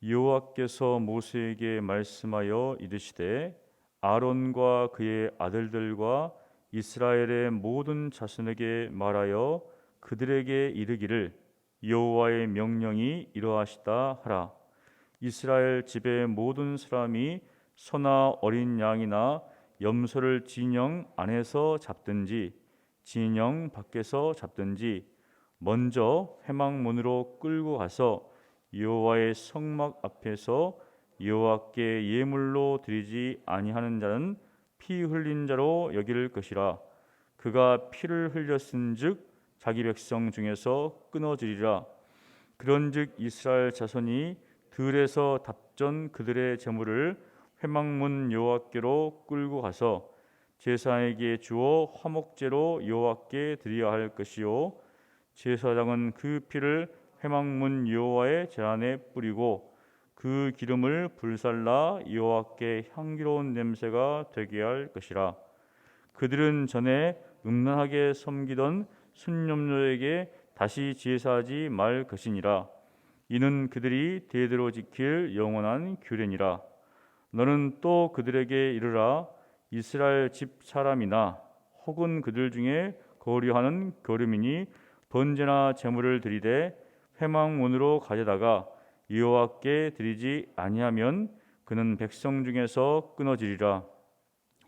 여호와께서 모세에게 말씀하여 이르시되 아론과 그의 아들들과 이스라엘의 모든 자손에게 말하여 그들에게 이르기를 여호와의 명령이 이러하시다 하라. 이스라엘 집의 모든 사람이 소나 어린 양이나 염소를 진영 안에서 잡든지 진영 밖에서 잡든지 먼저 회막문으로 끌고 가서 여호와의 성막 앞에서 여호와께 예물로 드리지 아니하는 자는 피 흘린 자로 여길 것이라. 그가 피를 흘렸은즉 자기 백성 중에서 끊어지리라. 그런즉 이스라엘 자손이 들에서 답전 그들의 제물을 회막문 여호와께로 끌고 가서 제사장에게 주어 화목제로 여호와께 드려야 할 것이요 제사장은 그 피를 회막문 여호와의 제단에 뿌리고 그 기름을 불살라 여호와께 향기로운 냄새가 되게 할 것이라. 그들은 전에 음란하게 섬기던 순념녀에게 다시 제사하지 말 것이니라. 이는 그들이 대대로 지킬 영원한 규례니라. 너는 또 그들에게 이르라. 이스라엘 집 사람이나 혹은 그들 중에 거류하는 거류민이 번제나 제물을 드리되 회막문으로 가져다가 여호와께 드리지 아니하면 그는 백성 중에서 끊어지리라.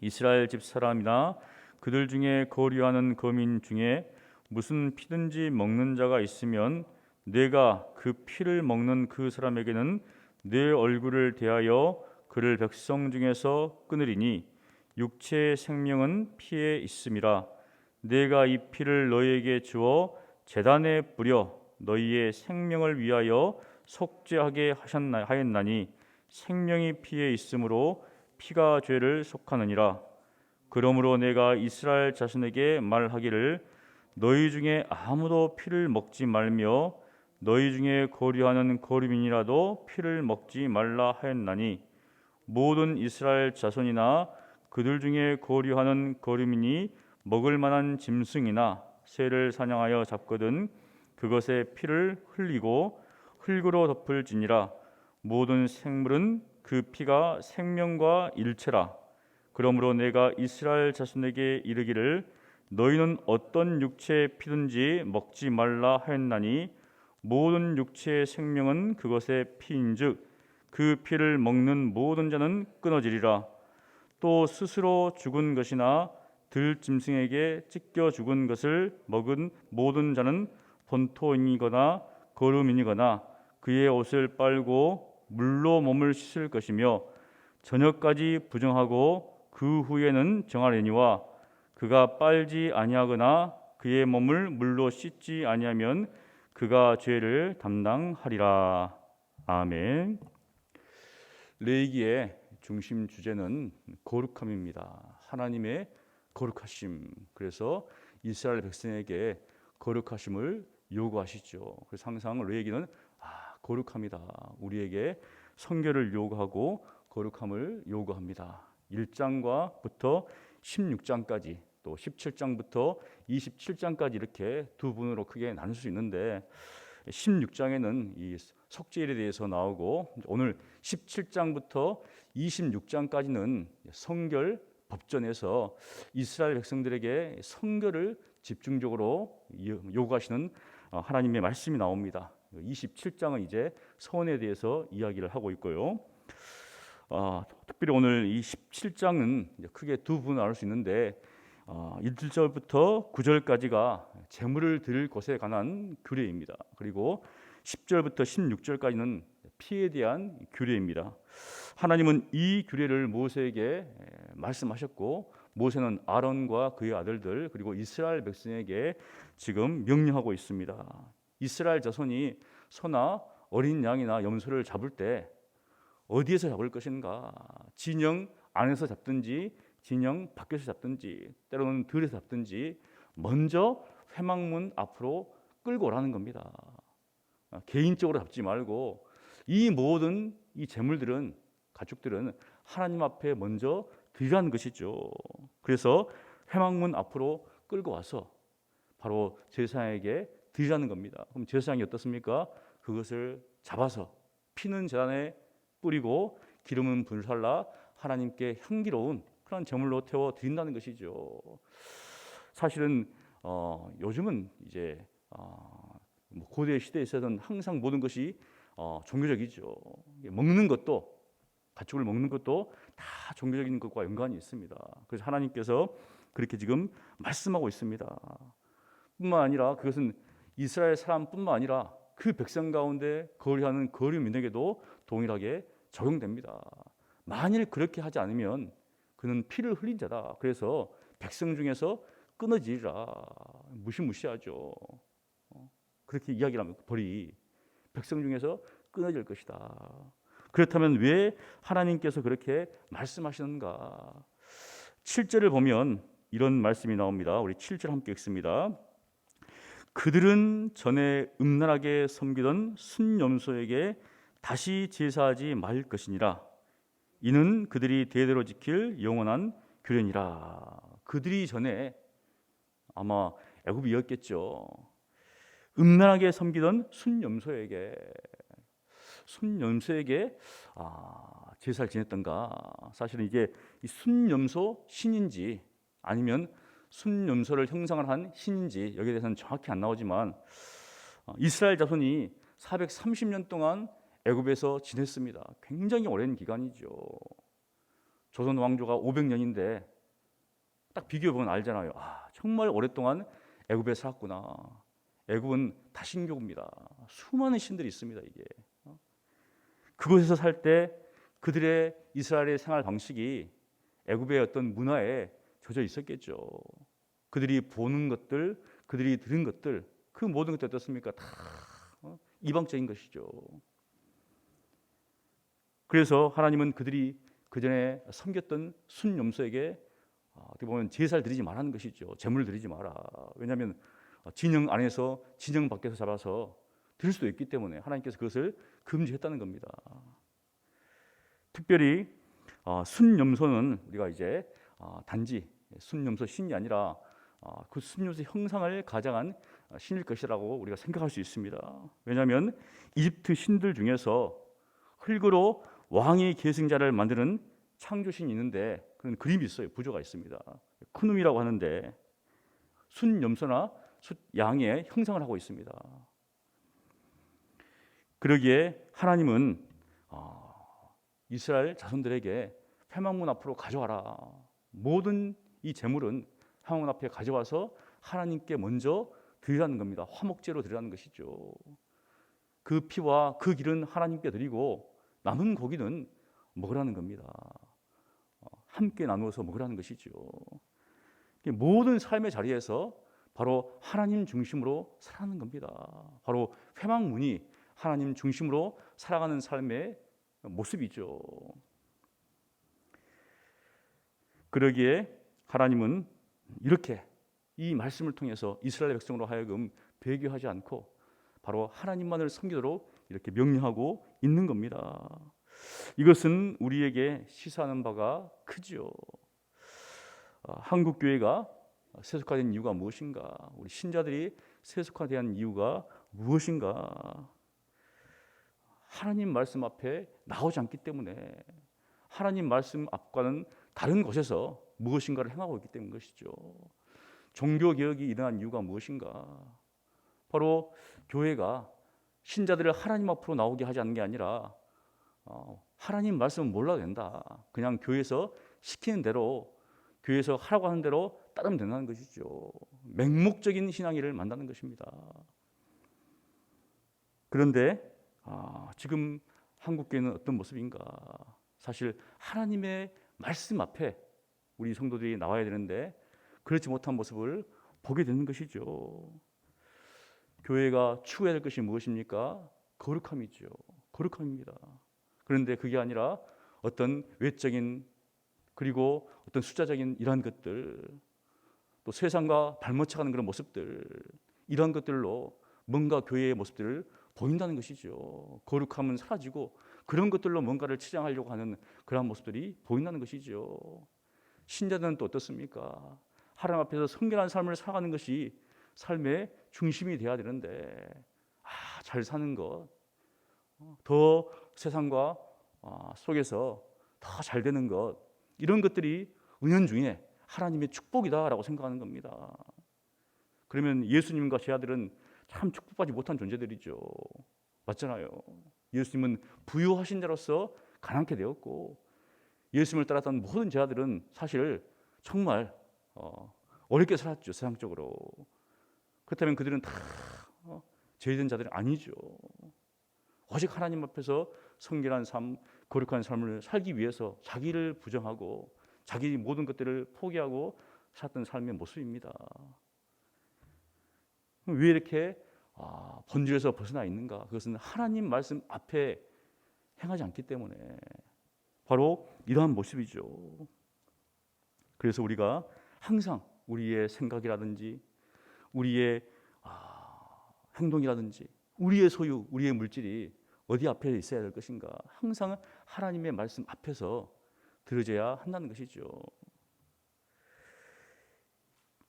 이스라엘 집 사람이나 그들 중에 거류하는 거민 중에 무슨 피든지 먹는 자가 있으면 내가 그 피를 먹는 그 사람에게는 내 얼굴을 대하여 그를 백성 중에서 끊으리니 육체의 생명은 피에 있음이라. 내가 이 피를 너희에게 주어 제단에 뿌려 너희의 생명을 위하여 속죄하게 하였나니 생명이 피에 있으므로 피가 죄를 속하느니라. 그러므로 내가 이스라엘 자손에게 말하기를 너희 중에 아무도 피를 먹지 말며 너희 중에 거류하는 거류민이라도 피를 먹지 말라 하였나니 모든 이스라엘 자손이나 그들 중에 거류하는 거류민이 먹을 만한 짐승이나 새를 사냥하여 잡거든 그것의 피를 흘리고 흙으로 덮을지니라. 모든 생물은 그 피가 생명과 일체라. 그러므로 내가 이스라엘 자손에게 이르기를 너희는 어떤 육체의 피든지 먹지 말라 하였나니 모든 육체의 생명은 그것의 피인즉 그 피를 먹는 모든 자는 끊어지리라. 또 스스로 죽은 것이나 들짐승에게 찢겨 죽은 것을 먹은 모든 자는 본토인이거나 거류민이거나 그의 옷을 빨고 물로 몸을 씻을 것이며 저녁까지 부정하고 그 후에는 정하려니와 그가 빨지 아니하거나 그의 몸을 물로 씻지 아니하면 그가 죄를 담당하리라. 아멘. 레위기의 중심 주제는 거룩함입니다. 하나님의 거룩하심. 그래서 이스라엘 백성에게 거룩하심을 요구하시죠. 그래서 항상 레위기는 거룩합니다. 우리에게 성결을 요구하고 거룩함을 요구합니다. 1장부터 16장까지 또 17장부터 27장까지 이렇게 두 분으로 크게 나눌 수 있는데 16장에는 이 속죄일에 대해서 나오고 오늘 17장부터 26장까지는 성결 법전에서 이스라엘 백성들에게 성결을 집중적으로 요구하시는 하나님의 말씀이 나옵니다. 27장은 이제 서원에 대해서 이야기를 하고 있고요. 특별히 오늘 이 17장은 크게 두 부분을 나눌 수 있는데 1절부터 9절까지가 제물을 드릴 것에 관한 규례입니다. 그리고 10절부터 16절까지는 피에 대한 규례입니다. 하나님은 이 규례를 모세에게 말씀하셨고 모세는 아론과 그의 아들들 그리고 이스라엘 백성에게 지금 명령하고 있습니다. 이스라엘 자손이 소나 어린 양이나 염소를 잡을 때 어디에서 잡을 것인가? 진영 안에서 잡든지 진영 밖에서 잡든지 때로는 들에서 잡든지 먼저 회막문 앞으로 끌고 오라는 겁니다. 개인적으로 잡지 말고 이 모든 이 제물들은 가축들은 하나님 앞에 먼저 드리라는 것이죠. 그래서 회막문 앞으로 끌고 와서 바로 제사장에게 드리라는 겁니다. 그럼 제사장이 어떻습니까? 그것을 잡아서 피는 제단에 뿌리고 기름은 불살라 하나님께 향기로운 그런 제물로 태워 드린다는 것이죠. 사실은 요즘은 이제 뭐 고대 시대에서는 항상 모든 것이 종교적이죠. 먹는 것도, 가축을 먹는 것도 다 종교적인 것과 연관이 있습니다. 그래서 하나님께서 그렇게 지금 말씀하고 있습니다. 뿐만 아니라 그것은 이스라엘 사람뿐만 아니라 그 백성 가운데 거류하는 거류민에게도 동일하게 적용됩니다. 만일 그렇게 하지 않으면 그는 피를 흘린 자다. 그래서 백성 중에서 끊어지리라. 무시무시하죠. 그렇게 이야기를 하면 벌이 백성 중에서 끊어질 것이다. 그렇다면 왜 하나님께서 그렇게 말씀하시는가? 7절을 보면 이런 말씀이 나옵니다. 우리 7절 함께 읽습니다. 그들은 전에 음란하게 섬기던 순염소에게 다시 제사하지 말 것이니라. 이는 그들이 대대로 지킬 영원한 규례니라. 그들이 전에 아마 애굽이었겠죠. 음란하게 섬기던 순염소에게 제사를 지냈던가. 사실은 이게 이 순염소 신인지 아니면 순염소를 형상을 한 신인지 여기에 대해서는 정확히 안 나오지만 이스라엘 자손이 430년 동안 애굽에서 지냈습니다. 굉장히 오랜 기간이죠. 조선 왕조가 500년인데 딱 비교해보면 알잖아요. 정말 오랫동안 애굽에 살았구나. 애굽은 다신교입니다. 수많은 신들이 있습니다. 이게 그곳에서 살 때 그들의 이스라엘의 생활 방식이 애굽의 어떤 문화에 젖어 있었겠죠. 그들이 보는 것들, 그들이 들은 것들, 그 모든 것들 어떻습니까? 다 이방적인 것이죠. 그래서 하나님은 그들이 그 전에 섬겼던 순염소에게 어떻게 보면 제사를 드리지 말라는 것이죠. 제물을 드리지 마라. 왜냐하면 진영 안에서 진영 밖에서 잡아서 드릴 수도 있기 때문에 하나님께서 그것을 금지했다는 겁니다. 특별히 순염소는 우리가 이제 단지 순염소 신이 아니라 그 순염소 형상을 가장한 신일 것이라고 우리가 생각할 수 있습니다. 왜냐하면 이집트 신들 중에서 흙으로 왕의 계승자를 만드는 창조신이 있는데 그런 그림이 있어요. 부조가 있습니다. 크눔이라고 하는데 순염소나 숫양의 형상을 하고 있습니다. 그러기에 하나님은 이스라엘 자손들에게 회막문 앞으로 가져와라. 모든 이 제물은 회막문 앞에 가져와서 하나님께 먼저 드리라는 겁니다. 화목제로 드리라는 것이죠. 그 피와 그 길은 하나님께 드리고 남은 고기는 먹으라는 겁니다. 함께 나누어서 먹으라는 것이죠. 모든 삶의 자리에서 바로 하나님 중심으로 살아가는 겁니다. 바로 회막문이 하나님 중심으로 살아가는 삶의 모습이죠. 그러기에 하나님은 이렇게 이 말씀을 통해서 이스라엘 백성으로 하여금 배교하지 않고 바로 하나님만을 섬기도록 이렇게 명령하고 있는 겁니다. 이것은 우리에게 시사하는 바가 크죠. 한국 교회가 세속화된 이유가 무엇인가? 우리 신자들이 세속화된 이유가 무엇인가? 하나님 말씀 앞에 나오지 않기 때문에 하나님 말씀 앞과는 다른 곳에서 무엇인가를 행하고 있기 때문인 것이죠. 종교개혁이 일어난 이유가 무엇인가? 바로 교회가 신자들을 하나님 앞으로 나오게 하지 않는 게 아니라 하나님 말씀은 몰라도 된다. 그냥 교회에서 시키는 대로 교회에서 하라고 하는 대로 따르면 된다는 것이죠. 맹목적인 신앙의를 만드는 것입니다. 그런데 지금 한국교회는 어떤 모습인가? 사실 하나님의 말씀 앞에 우리 성도들이 나와야 되는데 그렇지 못한 모습을 보게 되는 것이죠. 교회가 추구해야 될 것이 무엇입니까? 거룩함이죠. 거룩함입니다. 그런데 그게 아니라 어떤 외적인 그리고 어떤 숫자적인 이러한 것들, 또 세상과 발맞춰가는 그런 모습들, 이러한 것들로 뭔가 교회의 모습들을 보인다는 것이죠. 거룩함은 사라지고 그런 것들로 뭔가를 치장하려고 하는 그런 모습들이 보인다는 것이죠. 신자들은 또 어떻습니까? 하나님 앞에서 성결한 삶을 살아가는 것이 삶의 중심이 되어야 되는데 잘 사는 것, 더 세상과 속에서 더 잘 되는 것, 이런 것들이 은연중에 하나님의 축복이다라고 생각하는 겁니다. 그러면 예수님과 제 아들은 참 축복받지 못한 존재들이죠. 맞잖아요. 예수님은 부유하신 자로서 가난케 되었고, 예수님을 따랐던 모든 제 아들은 사실 정말 어렵게 살았죠, 세상적으로. 그렇다면 그들은 다 죄된 자들이 아니죠. 오직 하나님 앞에서 성결한 삶, 거룩한 삶을 살기 위해서 자기를 부정하고 자기 모든 것들을 포기하고 살았던 삶의 모습입니다. 왜 이렇게 본질에서 벗어나 있는가? 그것은 하나님 말씀 앞에 행하지 않기 때문에 바로 이러한 모습이죠. 그래서 우리가 항상 우리의 생각이라든지 우리의 행동이라든지 우리의 소유, 우리의 물질이 어디 앞에 있어야 될 것인가? 항상 하나님의 말씀 앞에서 들어져야 한다는 것이죠.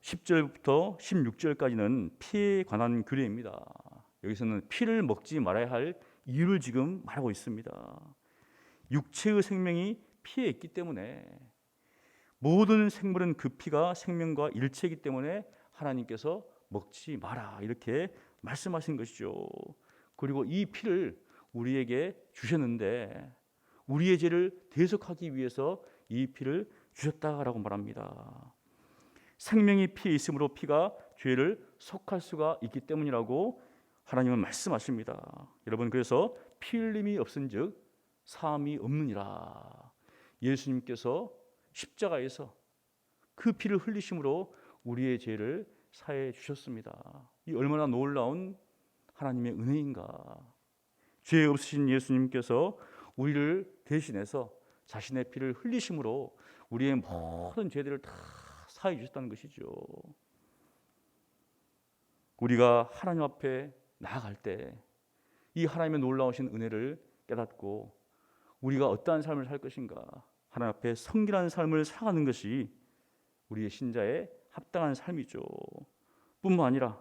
10절부터 16절까지는 피에 관한 규례입니다. 여기서는 피를 먹지 말아야 할 이유를 지금 말하고 있습니다. 육체의 생명이 피에 있기 때문에, 모든 생물은 그 피가 생명과 일체이기 때문에 하나님께서 먹지 마라, 이렇게 말씀하신 것이죠. 그리고 이 피를 우리에게 주셨는데 우리의 죄를 대속하기 위해서 이 피를 주셨다라고 말합니다. 생명이 피에 있으므로 피가 죄를 속할 수가 있기 때문이라고 하나님은 말씀하십니다. 여러분, 그래서 피 흘림이 없은즉 사함이 없느니라. 예수님께서 십자가에서 그 피를 흘리심으로 우리의 죄를 사해 주셨습니다. 이 얼마나 놀라운 하나님의 은혜인가. 죄 없으신 예수님께서 우리를 대신해서 자신의 피를 흘리심으로 우리의 모든 죄들을 다 사해 주셨다는 것이죠. 우리가 하나님 앞에 나아갈 때 이 하나님의 놀라우신 은혜를 깨닫고 우리가 어떠한 삶을 살 것인가, 하나님 앞에 성결한 삶을 살아가는 것이 우리의 신자의 합당한 삶이죠. 뿐만 아니라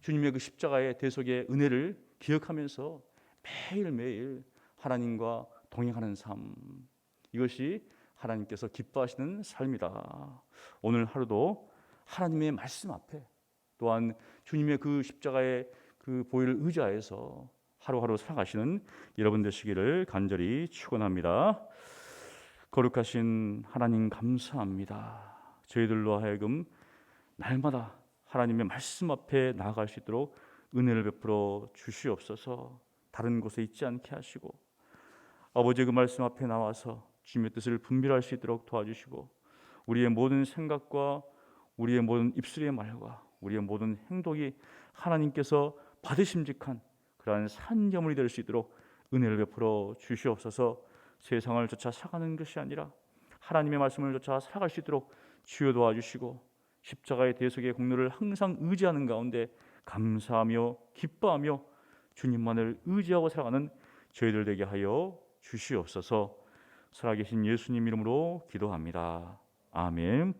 주님의 그 십자가의 대속의 은혜를 기억하면서 매일매일 하나님과 동행하는 삶, 이것이 하나님께서 기뻐하시는 삶이다. 오늘 하루도 하나님의 말씀 앞에, 또한 주님의 그 십자가의 그 보혈을 의지하여서 하루하루 살아가시는 여러분 되시기를 간절히 축원합니다. 거룩하신 하나님, 감사합니다. 저희들로 하여금 날마다 하나님의 말씀 앞에 나아갈 수 있도록 은혜를 베풀어 주시옵소서. 다른 곳에 있지 않게 하시고 아버지, 그 말씀 앞에 나와서 주님의 뜻을 분별할 수 있도록 도와주시고, 우리의 모든 생각과 우리의 모든 입술의 말과 우리의 모든 행동이 하나님께서 받으심직한 그러한 산점물이 될 수 있도록 은혜를 베풀어 주시옵소서. 세상을 쫓아 살아가는 것이 아니라 하나님의 말씀을 쫓아 살아갈 수 있도록 주여 도와주시고, 십자가의 대속의 공로를 항상 의지하는 가운데 감사하며 기뻐하며 주님만을 의지하고 살아가는 저희들 되게 하여 주시옵소서. 살아계신 예수님 이름으로 기도합니다. 아멘.